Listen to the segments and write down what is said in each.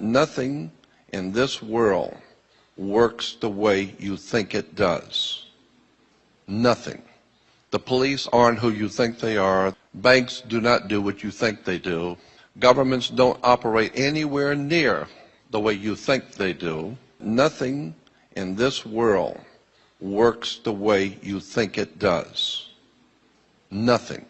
Nothing in this world works the way you think it does. Nothing. The police aren't who you think they are. Banks do not do what you think they do. Governments don't operate anywhere near the way you think they do. Nothing in this world works the way you think it does. Nothing.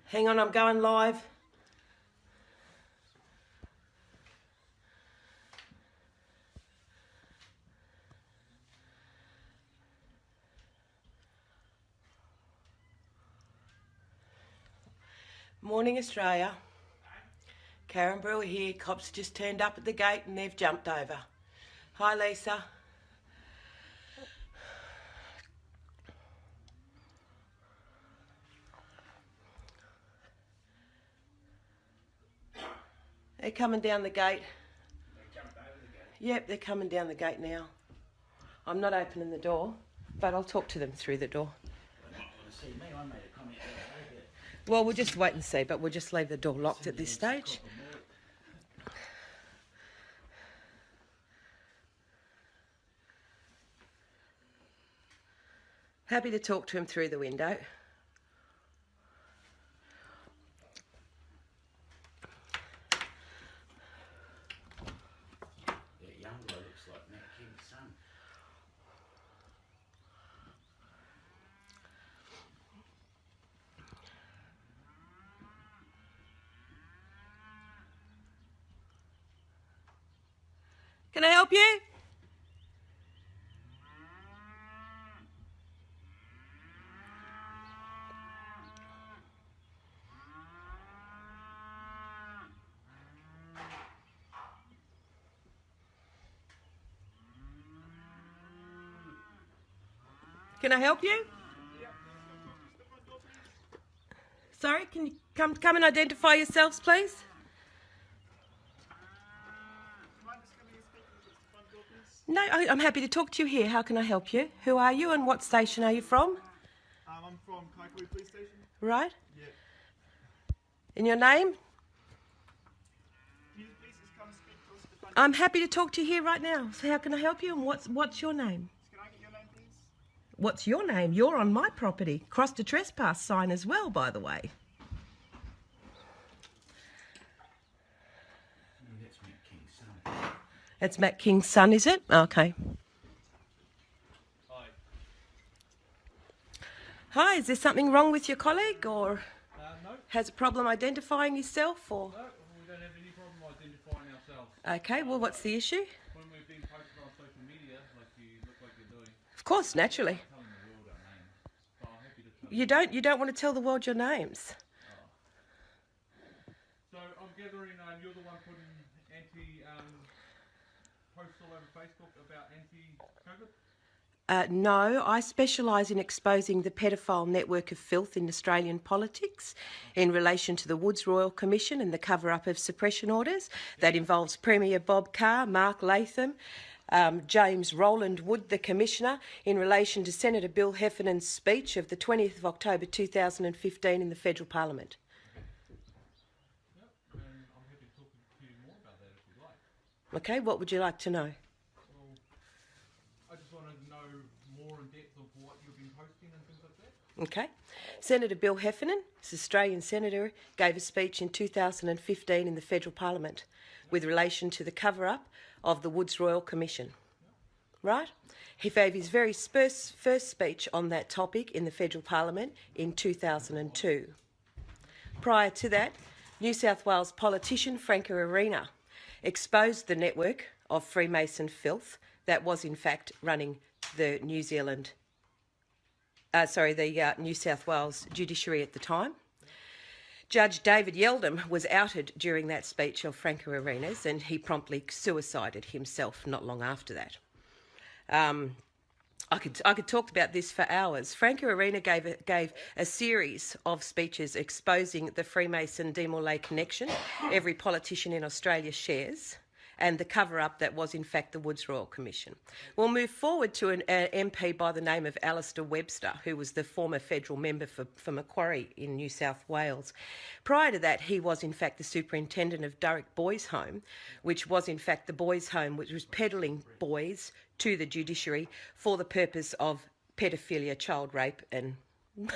Hang on, I'm going live. Morning, Australia. Karen Brewer here. Cops just turned up at the gate and they've jumped over. Hi, Lisa. They're coming down the gate. They jumped over the gate? Yep, they're coming down the gate now. I'm not opening the door, but I'll talk to them through the door. They're not going to see me. I made a comment the other day. Well, we'll just wait and see, but we'll just leave the door locked at this stage. Happy to talk to him through the window. That young guy looks like Matt King's son. Can I help you? Can I help you? Sorry, can you come and identify yourselves, please? No, I'm happy to talk to you here. How can I help you? Who are you and what station are you from? I'm from Kaikui Police Station. Right. Yeah. And your name? Can you please just come speak to us at the front? I'm happy to talk to you here right now. So how can I help you and what's your name? Can I get your name, please? What's your name? You're on my property. Crossed a trespass sign as well, by the way. That's Matt King's son. That's Matt King's son, is it? Okay. Hi. Hi, is there something wrong with your colleague or No, has a problem identifying yourself or? no, we don't have any problem identifying ourselves. Okay, well, what's the issue? When we've been posted on social media, like you look like you're doing, Of course, naturally. telling the world our names. So I'm happy to tell You don't want to tell the world your names. So I'm gathering you're the one putting posts all over Facebook about anti-COVID? No, I specialise in exposing the pedophile network of filth in Australian politics in relation to the Woods Royal Commission and the cover-up of suppression orders. That involves Premier Bob Carr, Mark Latham, James Roland Wood, the Commissioner, in relation to Senator Bill Heffernan's speech of the 20th of October 2015 in the Federal Parliament. Yep, and I'm happy to talk to you more about that if you'd like. Okay, what would you like to know? Well, I just want to know more in depth of what you've been posting and things like that. Okay. Senator Bill Heffernan, this Australian Senator, gave a speech in 2015 in the Federal Parliament with relation to the cover-up of the Woods Royal Commission. Right? He gave his very first speech on that topic in the Federal Parliament in 2002. Prior to that, New South Wales politician Franca Arena exposed the network of Freemason filth that was in fact running the New South Wales judiciary at the time. Judge David Yeldham was outed during that speech of Franca Arenas and he promptly suicided himself not long after that. I could talk about this for hours. Franca Arena gave a series of speeches exposing the Freemason Demolay connection every politician in Australia shares and the cover-up that was in fact the Woods Royal Commission. We'll move forward to an MP by the name of Alistair Webster, who was the former federal member for Macquarie in New South Wales. Prior to that, he was in fact the superintendent of Durrock Boys Home, which was in fact the boys' home which was peddling boys to the judiciary for the purpose of pedophilia, child rape and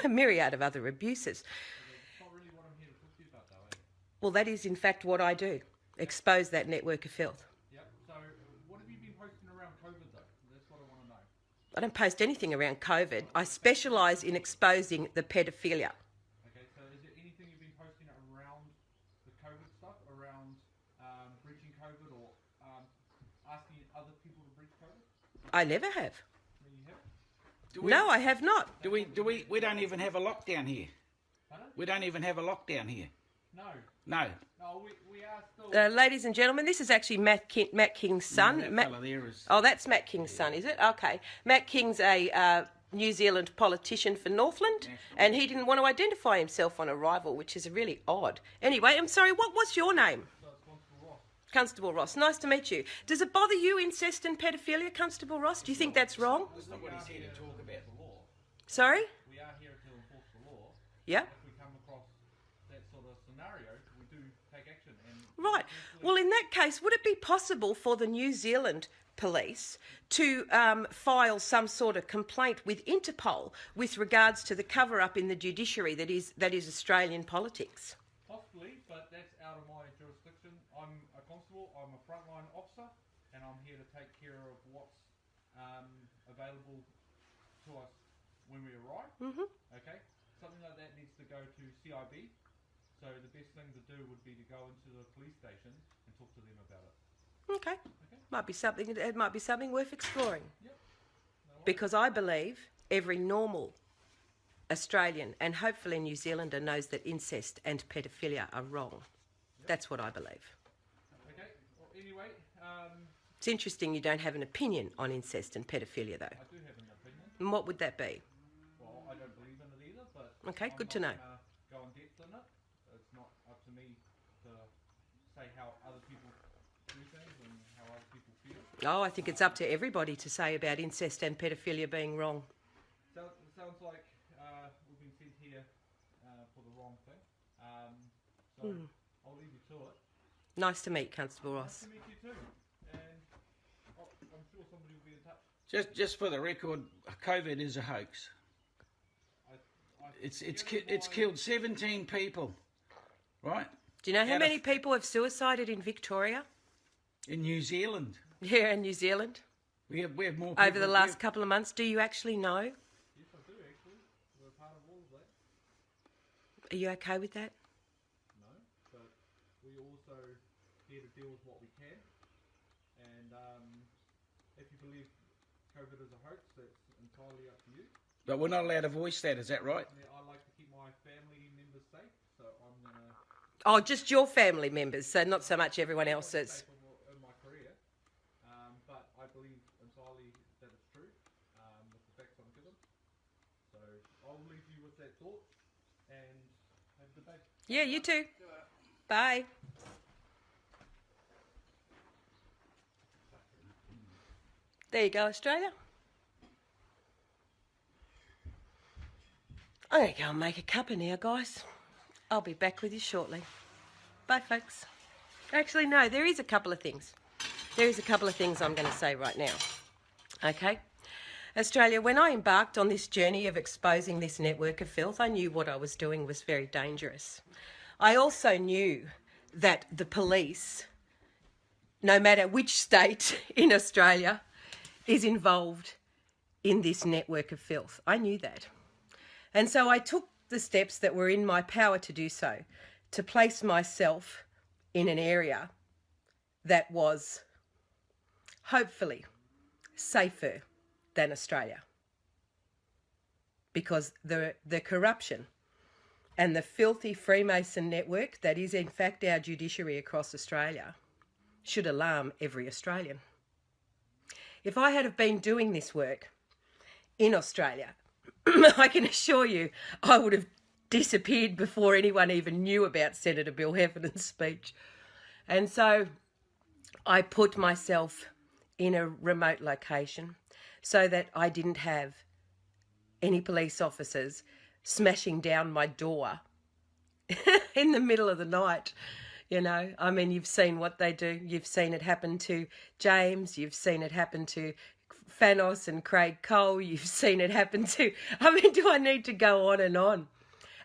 a myriad of other abuses. That's not really what I'm here to talk to you about, though, eh? Well, that is in fact what I do, expose that network of filth. Yep. So, what have you been posting around COVID, though? That's what I want to know. I don't post anything around COVID. I specialise in exposing the pedophilia. Okay, so is there anything you've been posting around the COVID stuff, around breaching COVID, or asking other people to breach COVID? I never have. No, you haven't? No, I have not. We don't even have a lockdown here. Pardon? We don't even have a lockdown here. No. No. No, we are still... Ladies and gentlemen, this is actually Matt King's son. That Matt- fella there is. Oh, that's Matt King's son, is it? Okay. Matt King's a New Zealand politician for Northland, and he didn't want to identify himself on arrival, which is really odd. Anyway, I'm sorry, what's your name? Constable Ross. Nice to meet you. Does it bother you, incest and pedophilia, Constable Ross? Do you think that's wrong? That's not what he's here to talk about. Sorry? We are here to enforce the law. Yeah. If we come across that sort of scenario, we do take action. And Right. Well, in that case, would it be possible for the New Zealand police to file some sort of complaint with Interpol with regards to the cover-up in the judiciary that is Australian politics? possibly, but that's out of my jurisdiction. I'm a constable, I'm a frontline officer, and I'm here to take care of what's available to us when we arrive. Okay, something like that needs to go to CIB. So the best thing to do would be to go into the police station and talk to them about it. Okay. Might be something. It might be something worth exploring. Yep. No worries. Because I believe every normal Australian and hopefully New Zealander knows that incest and pedophilia are wrong. That's what I believe. Okay. Well, anyway, It's interesting you don't have an opinion on incest and pedophilia, though. I do have an opinion. And what would that be? Well, I don't believe in it either, but Okay, I'm good to not know. gonna go in depth in it. It's not up to me to say how other people do things and how other people feel. Oh, I think it's up to everybody to say about incest and pedophilia being wrong. So it sounds like we've been sent here for the wrong thing. So I'll leave you to it. Nice to meet Constable Nice Ross. to meet you too. And I'm sure somebody will be in touch. Just for the record, COVID is a hoax. It's killed 17 people, right? Do you know how Out many of- people have suicided in Victoria? In New Zealand. Here in New Zealand? We have more people. Over the last couple of months? Do you actually know? Yes, I do actually. We're part of all of that. Are you okay with that? No, but we also here to deal with what we can. And if you believe COVID is a hoax, that's entirely up to you. But we're not allowed to voice that, is that right? Yeah, I like to keep my family members safe, so I'm gonna Oh, just your family members, so not so much everyone stay else's. safe in my career. But I believe entirely that it's true with the facts I'm given. So I'll leave you with that thought and have a good day. Yeah, you too. Bye. There you go, Australia. I'm going to go and make a cuppa now, guys. I'll be back with you shortly. Bye, folks. Actually, no, there is a couple of things. There is a couple of things I'm going to say right now. Okay? Australia, when I embarked on this journey of exposing this network of filth, I knew what I was doing was very dangerous. I also knew that the police, no matter which state in Australia, is involved in this network of filth. I knew that. And so I took the steps that were in my power to do so, to place myself in an area that was hopefully safer than Australia. Because the corruption and the filthy Freemason network that is in fact our judiciary across Australia should alarm every Australian. If I had have been doing this work in Australia, I can assure you I would have disappeared before anyone even knew about Senator Bill Heffernan's speech. And so I put myself in a remote location so that I didn't have any police officers smashing down my door in the middle of the night. You know, I mean, you've seen what they do. You've seen it happen to James. You've seen it happen to Fanos and Craig Cole. You've seen it happen to, I mean, do I need to go on and on?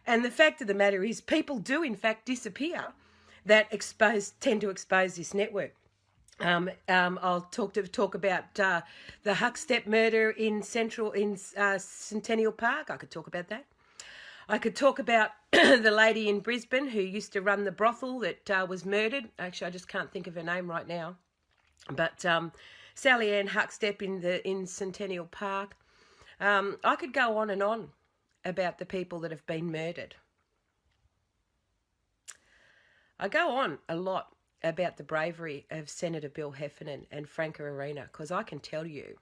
And the fact of the matter is people do in fact disappear that tend to expose this network. I'll talk about the Huckstep murder in Centennial Park. I could talk about that. I could talk about the lady in Brisbane who used to run the brothel that was murdered. Actually, I just can't think of her name right now. But Sally Ann Huckstep in Centennial Park. I could go on and on about the people that have been murdered. I go on a lot about the bravery of Senator Bill Heffernan and Franca Arena, because I can tell you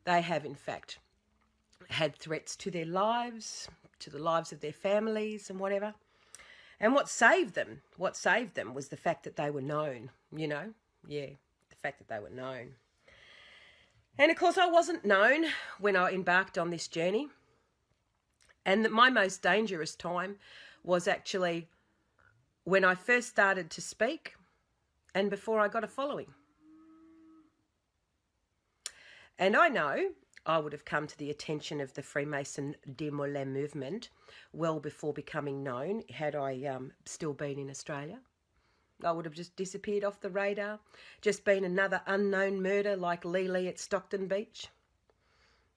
they have in fact had threats to their lives, to the lives of their families and whatever. And what saved them was the fact that they were known, you know. Yeah, the fact that they were known. And of course I wasn't known when I embarked on this journey. And my most dangerous time was actually when I first started to speak and before I got a following. And I know I would have come to the attention of the Freemason Demolay movement well before becoming known had I still been in Australia. I would have just disappeared off the radar, just been another unknown murder like Lee at Stockton Beach.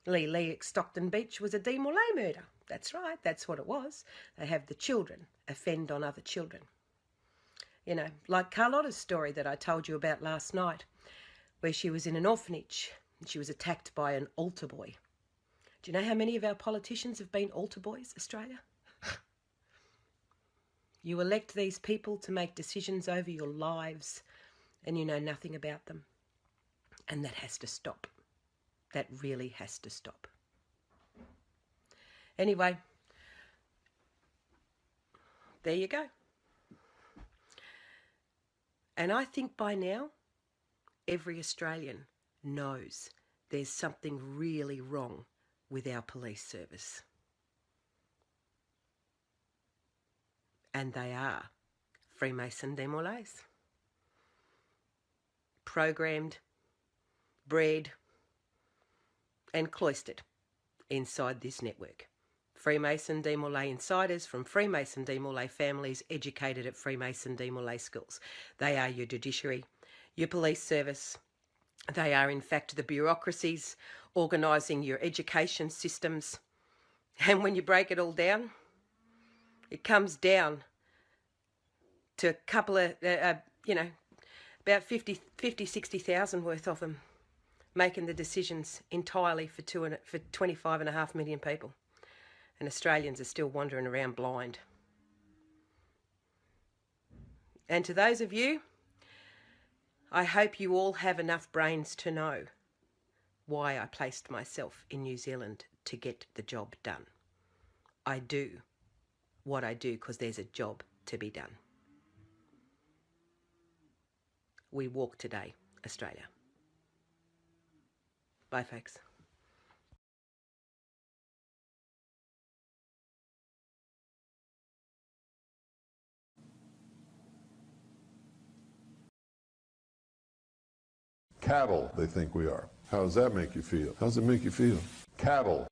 Lee at Stockton Beach was a Demolay murder. That's right, that's what it was. They have the children offend on other children. You know, like Carlotta's story that I told you about last night, where she was in an orphanage and she was attacked by an altar boy. Do you know how many of our politicians have been altar boys, Australia? You elect these people to make decisions over your lives and you know nothing about them. And that has to stop. That really has to stop. Anyway, there you go. And I think by now, every Australian knows there's something really wrong with our police service. And they are Freemason Demolays. Programmed, bred, and cloistered inside this network. Freemason Demolay insiders from Freemason Demolay families educated at Freemason Demolay schools. They are your judiciary, your police service. They are in fact the bureaucracies organising your education systems. And when you break it all down, it comes down to a couple of, about 60,000 worth of them making the decisions entirely for 25.5 million people. And Australians are still wandering around blind. And to those of you, I hope you all have enough brains to know why I placed myself in New Zealand to get the job done. I do what I do because there's a job to be done. We walk today, Australia. Bye, folks. Cattle, they think we are. How does that make you feel? How does it make you feel? Cattle.